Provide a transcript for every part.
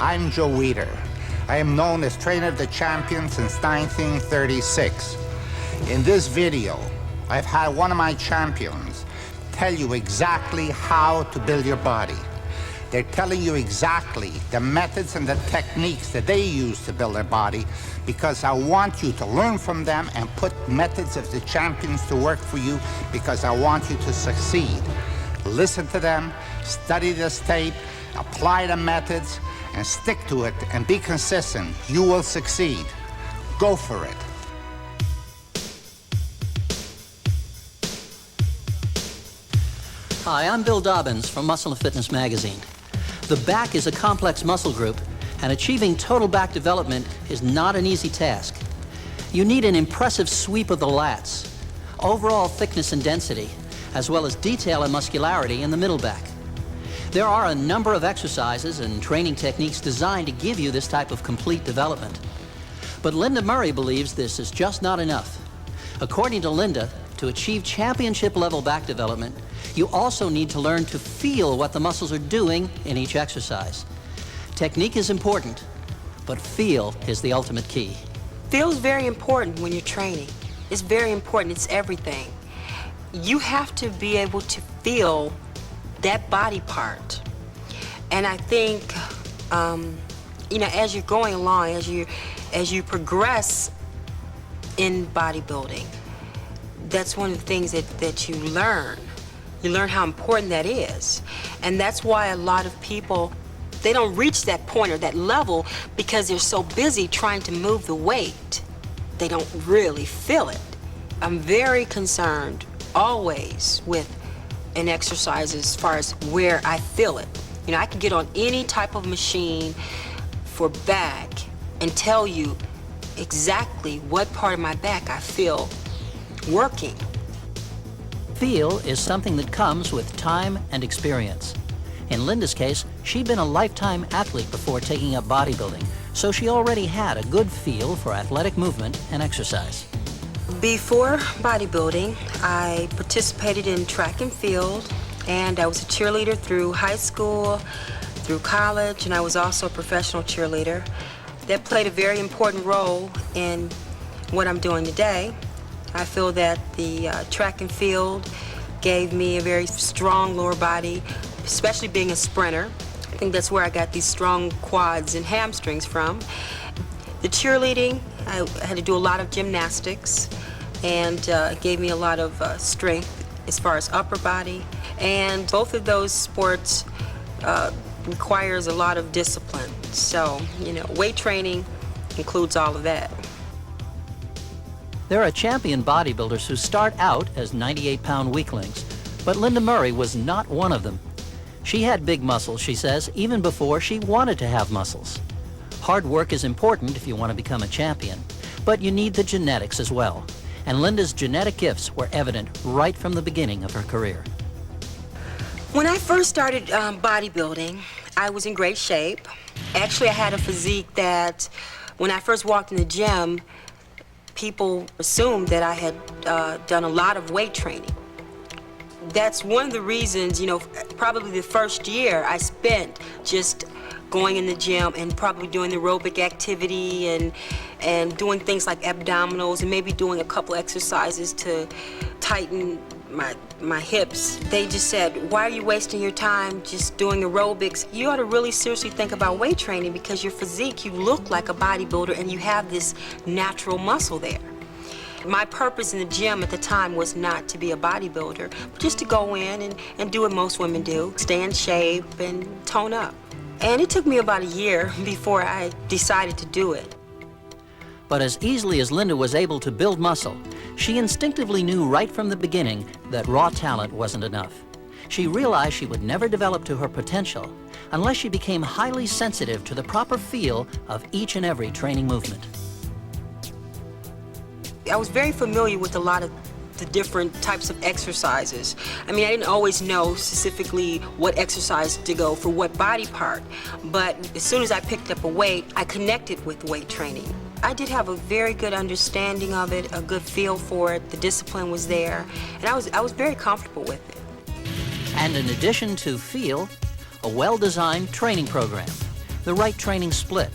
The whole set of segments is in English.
I'm Joe Weider. I am known as Trainer of the Champion since 1936. In this video, I've had one of my champions tell you exactly how to build your body. They're telling you exactly the methods and the techniques that they use to build their body, because I want you to learn from them and put methods of the champions to work for you, because I want you to succeed. Listen to them, study this tape, apply the methods, and stick to it and be consistent. You will succeed. Go for it. Hi, I'm Bill Dobbins from Muscle & Fitness magazine. The back is a complex muscle group, and achieving total back development is not an easy task. You need an impressive sweep of the lats, overall thickness and density, as well as detail and muscularity in the middle back. There are a number of exercises and training techniques designed to give you this type of complete development. But Lenda Murray believes this is just not enough. According to Lenda, to achieve championship-level back development, you also need to learn to feel what the muscles are doing in each exercise. Technique is important, but feel is the ultimate key. Feel is very important when you're training. It's very important. It's everything. You have to be able to feel that body part. And I think, you know, as you're going along, as you progress in bodybuilding, that's one of the things that you learn. You learn how important that is. And that's why a lot of people, they don't reach that point or that level because they're so busy trying to move the weight. They don't really feel it. I'm very concerned always with an exercise as far as where I feel it. You know, I can get on any type of machine for back and tell you exactly what part of my back I feel working. Feel is something that comes with time and experience. In Lenda's case, she'd been a lifetime athlete before taking up bodybuilding, so she already had a good feel for athletic movement and exercise. Before bodybuilding, I participated in track and field, and I was a cheerleader through high school, through college, and I was also a professional cheerleader. That played a very important role in what I'm doing today. I feel that the track and field gave me a very strong lower body, especially being a sprinter. I think that's where I got these strong quads and hamstrings from. The cheerleading, I had to do a lot of gymnastics, and it gave me a lot of strength as far as upper body. And both of those sports requires a lot of discipline. So, you know, weight training includes all of that. There are champion bodybuilders who start out as 98-pound weaklings, but Lenda Murray was not one of them. She had big muscles, she says, even before she wanted to have muscles. Hard work is important if you want to become a champion, but you need the genetics as well. And Lenda's genetic gifts were evident right from the beginning of her career. When I first started bodybuilding, I was in great shape. Actually, I had a physique that when I first walked in the gym, people assumed that I had done a lot of weight training. That's one of the reasons, you know, probably the first year I spent just going in the gym and probably doing the aerobic activity and doing things like abdominals and maybe doing a couple exercises to tighten my hips. They just said, why are you wasting your time just doing aerobics? You ought to really seriously think about weight training, because your physique, you look like a bodybuilder and you have this natural muscle there. My purpose in the gym at the time was not to be a bodybuilder, but just to go in and do what most women do, stay in shape and tone up. And it took me about a year before I decided to do it. But as easily as Lenda was able to build muscle, she instinctively knew right from the beginning that raw talent wasn't enough. She realized she would never develop to her potential unless she became highly sensitive to the proper feel of each and every training movement. I was very familiar with a lot of the different types of exercises. I mean, I didn't always know specifically what exercise to go for what body part, but as soon as I picked up a weight, I connected with weight training. I did have a very good understanding of it, a good feel for it, the discipline was there, and I was very comfortable with it. And in addition to feel, a well-designed training program. the right training split,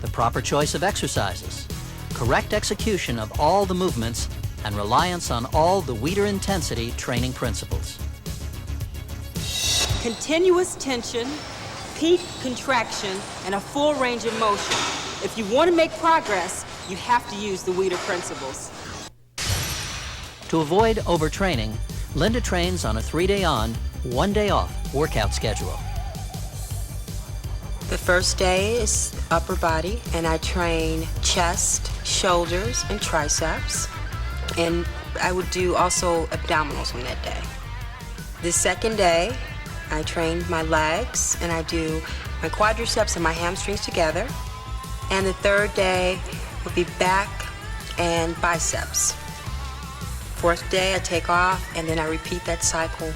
the proper choice of exercises, correct execution of all the movements, and reliance on all the Weider intensity training principles. Continuous tension, peak contraction, and a full range of motion. If you want to make progress, you have to use the Weider principles. To avoid overtraining, Lenda trains on a 3-day on, 1-day off workout schedule. The first day is upper body, and I train chest, shoulders, and triceps. And I would do also abdominals on that day. The second day, I train my legs, and I do my quadriceps and my hamstrings together. And the third day would be back and biceps. Fourth day, I take off, and then I repeat that cycle.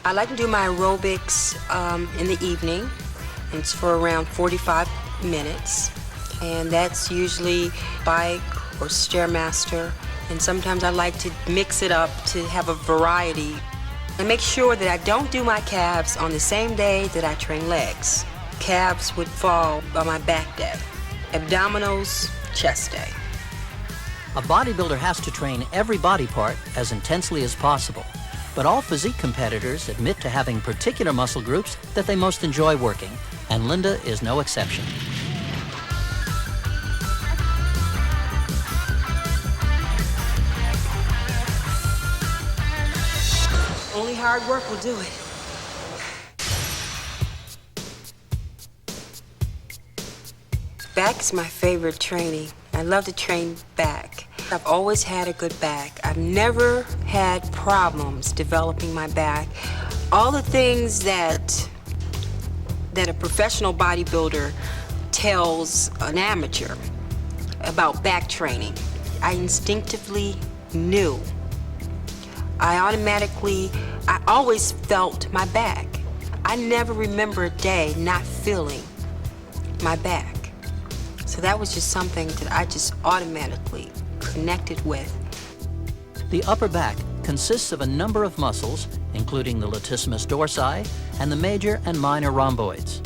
I like to do my aerobics in the evening. It's for around 45 minutes. And that's usually bike or Stairmaster. And sometimes I like to mix it up to have a variety. And make sure that I don't do my calves on the same day that I train legs. Calves would fall on my back day. Abdominals, chest day. A bodybuilder has to train every body part as intensely as possible, but all physique competitors admit to having particular muscle groups that they most enjoy working, and Lenda is no exception. Only hard work will do it. Back is my favorite training. I love to train back. I've always had a good back. I've never had problems developing my back. All the things that a professional bodybuilder tells an amateur about back training, I instinctively knew. I always felt my back. I never remember a day not feeling my back. So that was just something that I just automatically connected with. The upper back consists of a number of muscles, including the latissimus dorsi and the major and minor rhomboids.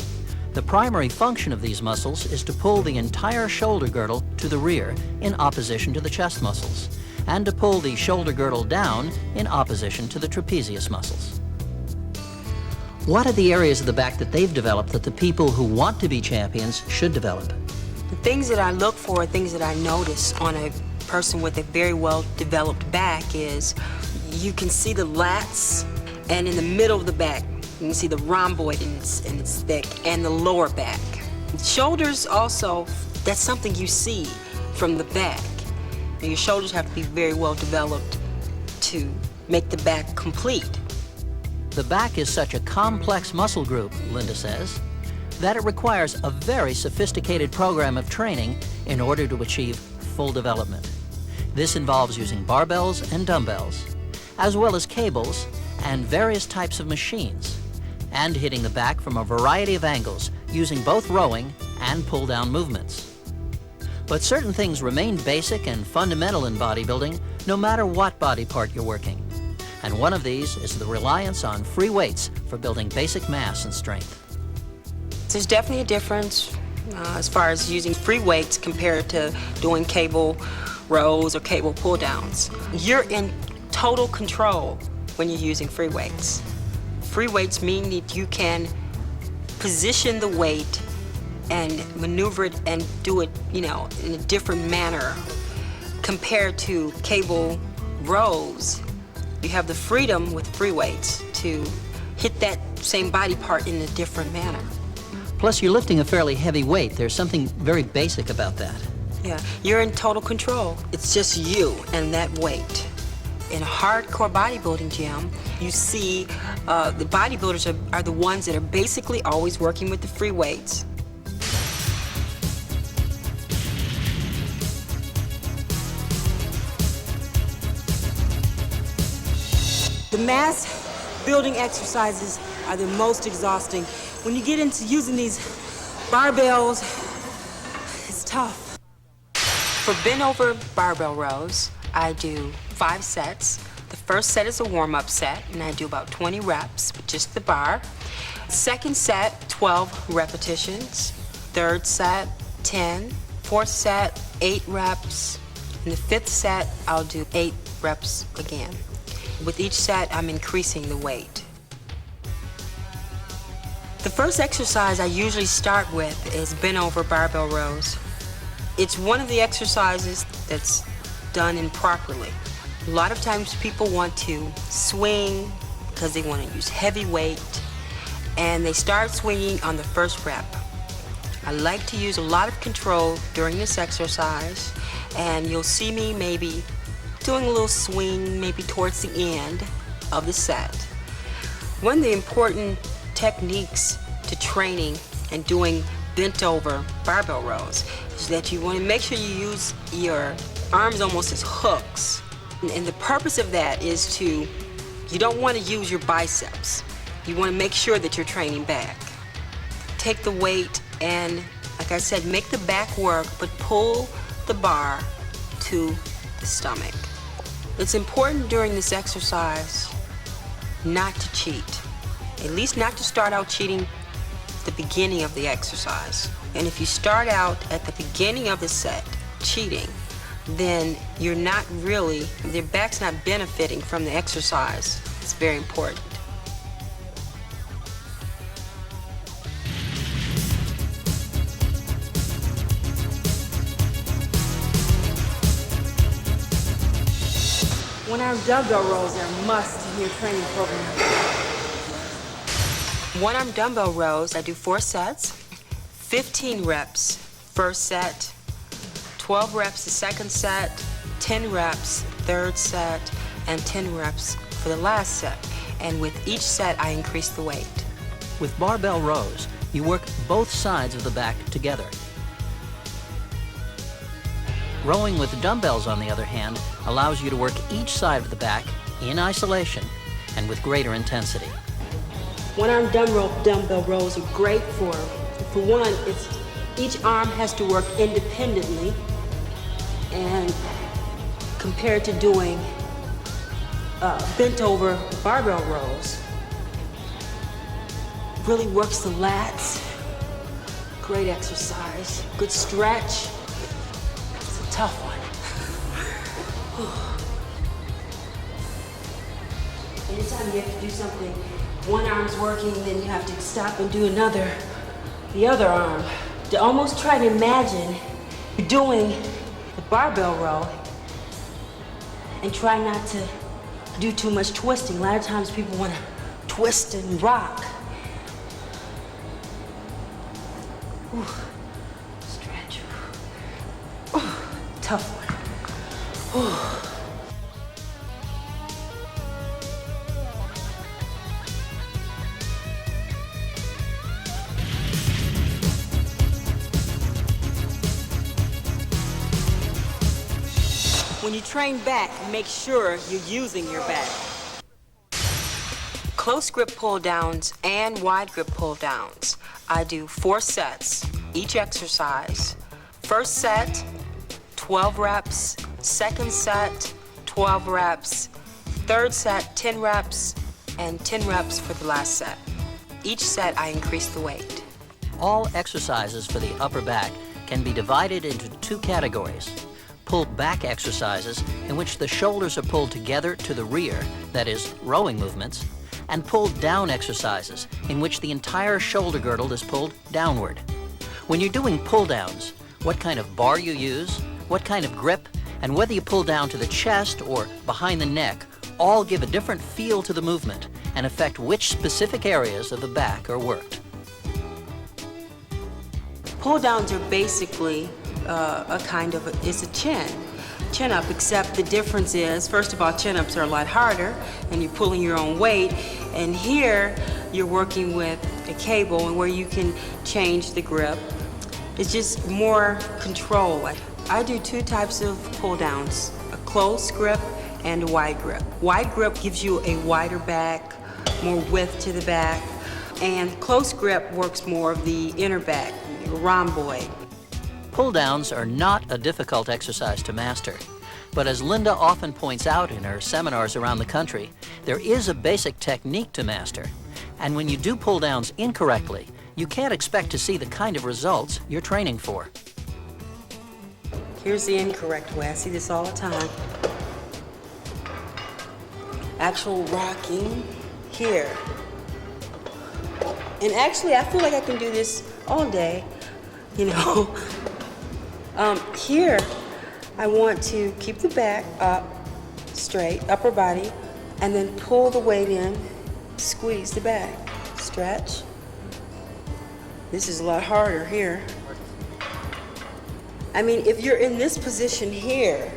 The primary function of these muscles is to pull the entire shoulder girdle to the rear in opposition to the chest muscles, and to pull the shoulder girdle down in opposition to the trapezius muscles. What are the areas of the back that they've developed that the people who want to be champions should develop? The things that I look for, things that I notice on a person with a very well-developed back is you can see the lats, and in the middle of the back, you can see the rhomboid and it's thick, and the lower back. Shoulders also, that's something you see from the back. And your shoulders have to be very well developed to make the back complete. The back is such a complex muscle group, Lenda says, that it requires a very sophisticated program of training in order to achieve full development. This involves using barbells and dumbbells, as well as cables and various types of machines, and hitting the back from a variety of angles using both rowing and pull-down movements. But certain things remain basic and fundamental in bodybuilding, no matter what body part you're working. And one of these is the reliance on free weights for building basic mass and strength. There's definitely a difference as far as using free weights compared to doing cable rows or cable pull-downs. You're in total control when you're using free weights. Free weights mean that you can position the weight and maneuver it and do it, in a different manner compared to cable rows. You have the freedom with free weights to hit that same body part in a different manner. Plus, you're lifting a fairly heavy weight. There's something very basic about that. Yeah, you're in total control. It's just you and that weight. In a hardcore bodybuilding gym, you see the bodybuilders are the ones that are basically always working with the free weights. The mass building exercises are the most exhausting. When you get into using these barbells, it's tough. For bent over barbell rows, I do 5 sets. The first set is a warm-up set, and I do about 20 reps with just the bar. Second set, 12 repetitions. Third set, 10. Fourth set, 8 reps. In the fifth set, I'll do 8 reps again. With each set, I'm increasing the weight. The first exercise I usually start with is bent over barbell rows. It's one of the exercises that's done improperly. A lot of times people want to swing because they want to use heavy weight, and they start swinging on the first rep. I like to use a lot of control during this exercise, and you'll see me maybe doing a little swing maybe towards the end of the set. One of the important techniques to training and doing bent over barbell rows is that you want to make sure you use your arms almost as hooks. And the purpose of that is you don't want to use your biceps. You want to make sure that you're training back. Take the weight and, like I said, make the back work, but pull the bar to the stomach. It's important during this exercise not to cheat. At least not to start out cheating at the beginning of the exercise. And if you start out at the beginning of the set cheating, then you're not really, your back's not benefiting from the exercise. It's very important. One-arm dumbbell rows are a must in your training program. One-arm dumbbell rows, I do 4 sets, 15 reps first set, 12 reps the second set, 10 reps third set, and 10 reps for the last set. And with each set, I increase the weight. With barbell rows, you work both sides of the back together. Rowing with dumbbells, on the other hand, allows you to work each side of the back in isolation and with greater intensity. One-arm dumbbell rows are great for one, each arm has to work independently, and compared to doing bent over barbell rows, really works the lats. Great exercise, good stretch. It's a tough one. Anytime you have to do something, one arm's working, then you have to stop and do the other arm. To almost try to imagine you're doing the barbell row and try not to do too much twisting. A lot of times people want to twist and rock. Ooh, stretch. Ooh, tough one. Ooh. When you train back, make sure you're using your back. Close grip pull downs and wide grip pull downs. I do 4 sets, each exercise. First set, 12 reps. Second set, 12 reps. Third set, 10 reps. And 10 reps for the last set. Each set, I increase the weight. All exercises for the upper back can be divided into 2 categories. Pulled back exercises, in which the shoulders are pulled together to the rear, that is, rowing movements, and pulled down exercises, in which the entire shoulder girdle is pulled downward. When you're doing pull downs, what kind of bar you use, what kind of grip, and whether you pull down to the chest or behind the neck, all give a different feel to the movement and affect which specific areas of the back are worked. Pull downs are basically it's a chin up, except the difference is, first of all, chin ups are a lot harder and you're pulling your own weight, and here you're working with a cable and where you can change the grip. It's just more control. I do 2 types of pull downs, a close grip and a wide grip. Wide grip gives you a wider back, more width to the back, and close grip works more of the inner back, your rhomboid. Pull-downs are not a difficult exercise to master, but as Linda often points out in her seminars around the country, there is a basic technique to master, And when you do pull downs incorrectly, you can't expect to see the kind of results you're training for. Here's the incorrect way. I see this all the time. Actual rocking here. And actually, I feel like I can do this all day, you know. Here, I want to keep the back up, straight, upper body, and then pull the weight in, squeeze the back, stretch. This is a lot harder here. I mean, if you're in this position here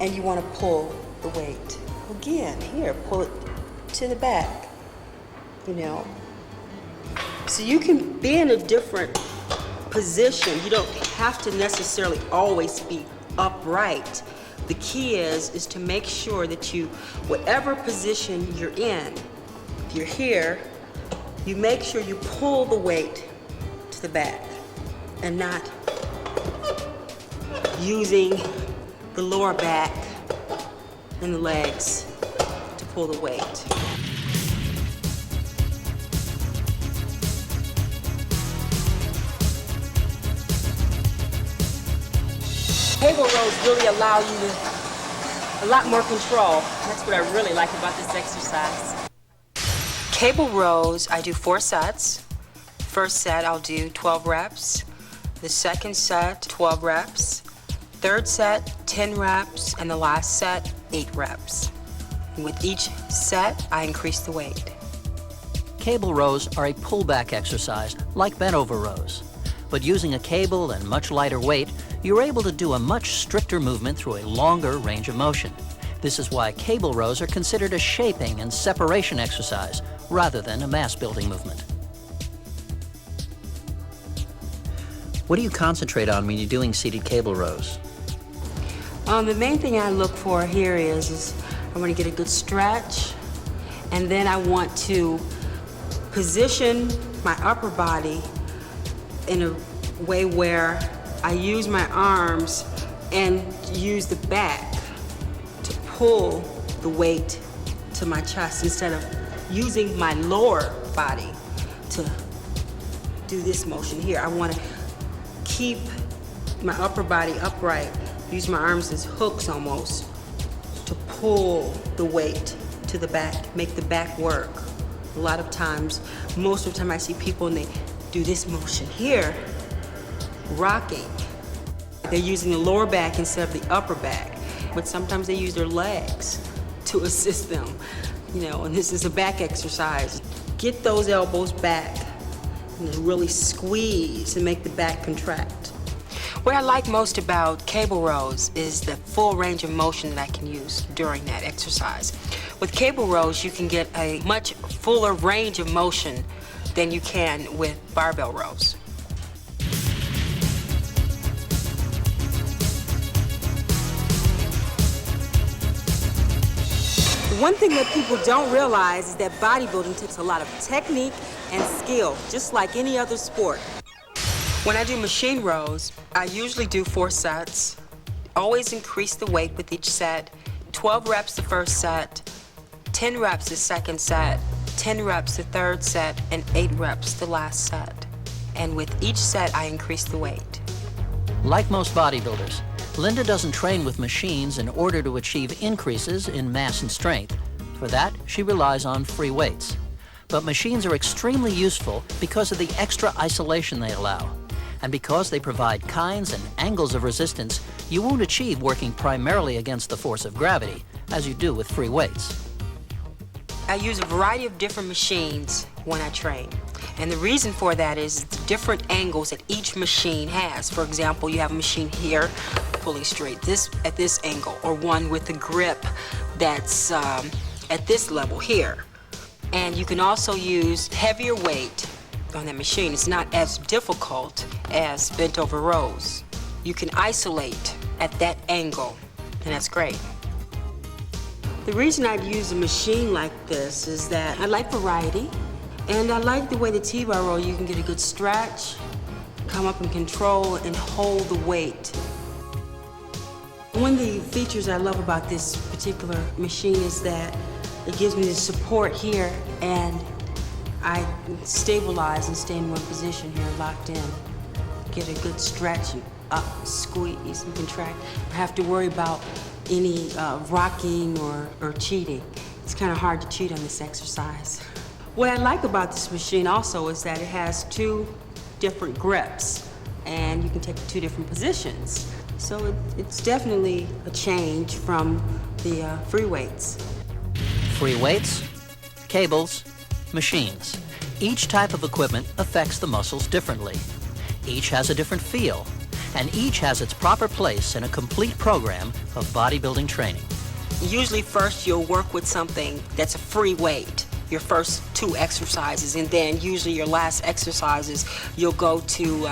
and you want to pull the weight, again, here, pull it to the back, you know. So you can be in a different position. You don't have to necessarily always be upright. The key is to make sure that you, whatever position you're in, if you're here, you make sure you pull the weight to the back and not using the lower back and the legs to pull the weight. Cable rows really allow you a lot more control. That's what I really like about this exercise. Cable rows, I do 4 sets. First set, I'll do 12 reps. The second set, 12 reps. Third set, 10 reps. And the last set, 8 reps. And with each set, I increase the weight. Cable rows are a pullback exercise, like bent over rows. But using a cable and much lighter weight, you're able to do a much stricter movement through a longer range of motion. This is why cable rows are considered a shaping and separation exercise rather than a mass-building movement. What do you concentrate on when you're doing seated cable rows? The main thing I look for here is I want to get a good stretch, and then I want to position my upper body in a way where I use my arms and use the back to pull the weight to my chest instead of using my lower body to do this motion here. I want to keep my upper body upright, use my arms as hooks almost to pull the weight to the back, make the back work. A lot of times, most of the time I see people and they do this motion here, rocking. They're using the lower back instead of the upper back, but sometimes they use their legs to assist them, you know, and this is a back exercise. Get those elbows back and really squeeze and make the back contract. What I like most about cable rows is the full range of motion that I can use during that exercise. With cable rows, you can get a much fuller range of motion than you can with barbell rows. One thing that people don't realize is that bodybuilding takes a lot of technique and skill, just like any other sport. When I do machine rows, I usually do 4 sets. Always increase the weight with each set. 12 reps the first set, 10 reps the second set, 10 reps the third set, and 8 reps the last set. And with each set, I increase the weight. Like most bodybuilders, Lenda doesn't train with machines in order to achieve increases in mass and strength. For that, she relies on free weights. But machines are extremely useful because of the extra isolation they allow. And because they provide kinds and angles of resistance you won't achieve working primarily against the force of gravity, as you do with free weights. I use a variety of different machines when I train. And the reason for that is the different angles that each machine has. For example, you have a machine here pulling straight at this angle, or one with a grip that's at this level here. And you can also use heavier weight on that machine. It's not as difficult as bent over rows. You can isolate at that angle, and that's great. The reason I'd use a machine like this is that I like variety, and I like the way the T-bar row, you can get a good stretch, come up and control and hold the weight. One of the features I love about this particular machine is that it gives me the support here, and I stabilize and stay in one position here, locked in. Get a good stretch and up, squeeze and contract. I have to worry about any rocking or cheating. It's kind of hard to cheat on this exercise. What I like about this machine also is that it has 2 different grips, and you can take 2 different positions. So it's definitely a change from the free weights. Free weights, cables, machines. Each type of equipment affects the muscles differently. Each has a different feel, and each has its proper place in a complete program of bodybuilding training. Usually first you'll work with something that's a free weight, your first 2 exercises, and then usually your last exercises you'll go to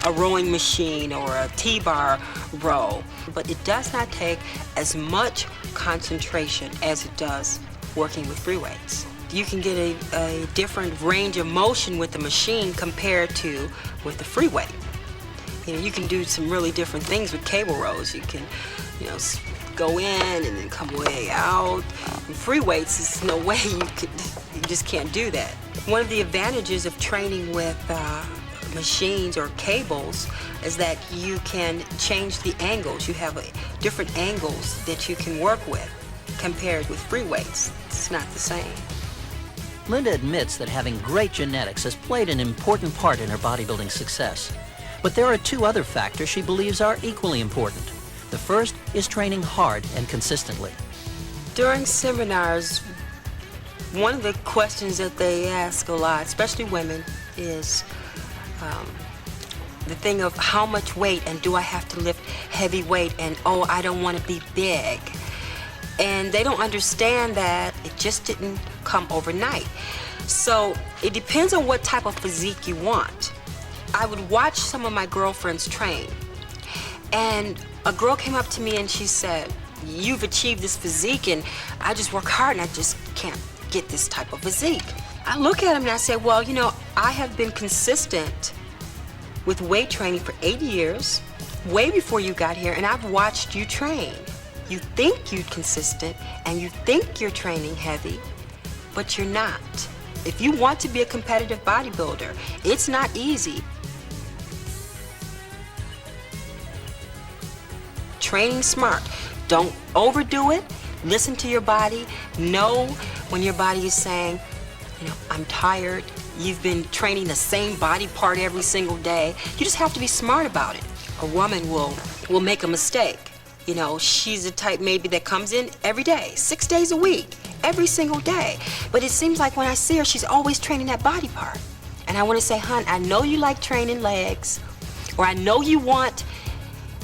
a rowing machine or a T-bar row. But it does not take as much concentration as it does working with free weights. You can get a different range of motion with the machine compared to with the free weight. You know, you can do some really different things with cable rows. You can, you know, go in and then come way out. In free weights, there's no way you just can't do that. One of the advantages of training with machines or cables is that you can change the angles. You have different angles that you can work with compared with free weights. It's not the same. Lenda admits that having great genetics has played an important part in her bodybuilding success. But there are 2 other factors she believes are equally important. The first is training hard and consistently. During seminars, one of the questions that they ask a lot, especially women, is the thing of how much weight and do I have to lift heavy weight, and oh, I don't want to be big. And they don't understand that it just didn't come overnight. So it depends on what type of physique you want. I would watch some of my girlfriends train, and a girl came up to me and she said, "You've achieved this physique and I just work hard and I just can't get this type of physique." I look at him and I say, well, you know, I have been consistent with weight training for 8 years, way before you got here, and I've watched you train. You think you're consistent and you think you're training heavy, but you're not. If you want to be a competitive bodybuilder, it's not easy. Training smart. Don't overdo it. Listen to your body. Know when your body is saying, you know, I'm tired. You've been training the same body part every single day. You just have to be smart about it. A woman will make a mistake. You know, she's the type maybe that comes in every day, 6 days a week, every single day. But it seems like when I see her, she's always training that body part. And I want to say, hon, I know you like training legs, or I know you want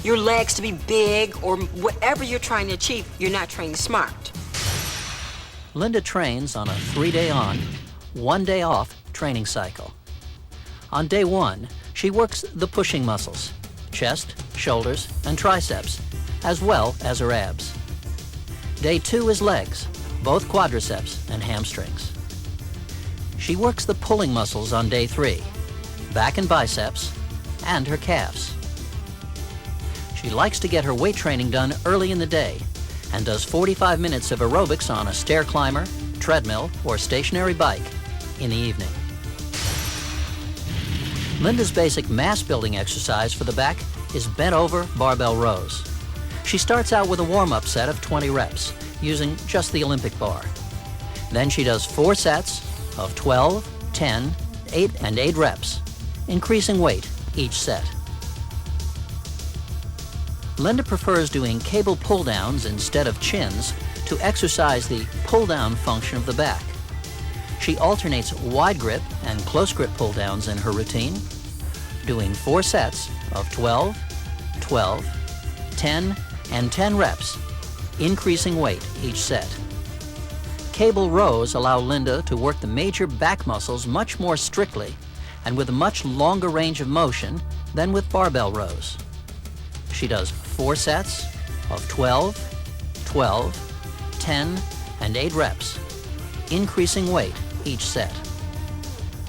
your legs to be big, or whatever you're trying to achieve, you're not training smart. Lenda trains on a 3-day on, 1 day off training cycle. On day 1, she works the pushing muscles, chest, shoulders, and triceps, as well as her abs. Day 2 is legs, both quadriceps and hamstrings. She works the pulling muscles on day 3, back and biceps, and her calves. She likes to get her weight training done early in the day and does 45 minutes of aerobics on a stair climber, treadmill, or stationary bike in the evening. Lenda's basic mass building exercise for the back is bent over barbell rows. She starts out with a warm-up set of 20 reps using just the Olympic bar. Then she does 4 sets of 12, 10, 8, and 8 reps, increasing weight each set. Lenda prefers doing cable pull-downs instead of chins to exercise the pull-down function of the back. She alternates wide grip and close grip pull-downs in her routine, doing 4 sets of 12, 12, 10, and 10 reps, increasing weight each set. Cable rows allow Lenda to work the major back muscles much more strictly and with a much longer range of motion than with barbell rows. She does 4 sets of 12, 12, 10, and 8 reps, increasing weight each set.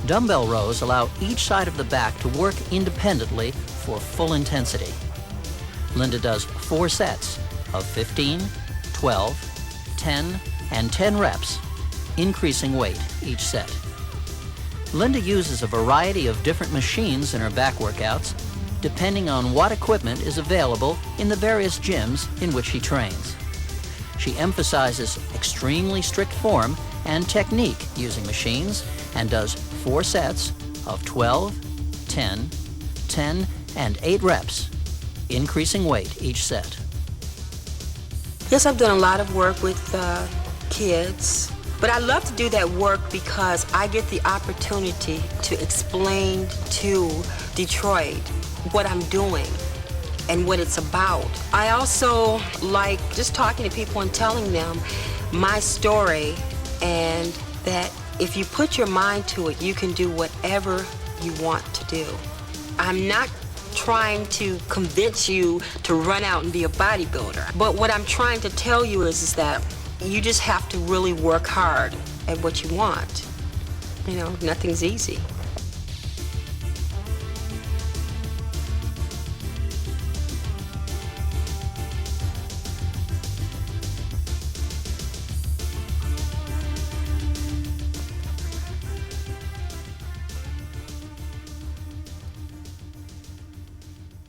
Dumbbell rows allow each side of the back to work independently for full intensity. Lenda does 4 sets of 15, 12, 10, and 10 reps, increasing weight each set. Linda uses a variety of different machines in her back workouts, depending on what equipment is available in the various gyms in which she trains. She emphasizes extremely strict form and technique using machines and does 4 sets of 12, 10, 10, and 8 reps, increasing weight each set. Yes, I've done a lot of work with kids, but I love to do that work because I get the opportunity to explain to Detroit what I'm doing and what it's about. I also like just talking to people and telling them my story, and that if you put your mind to it, you can do whatever you want to do. I'm not trying to convince you to run out and be a bodybuilder, but what I'm trying to tell you is that you just have to really work hard at what you want. You know, nothing's easy.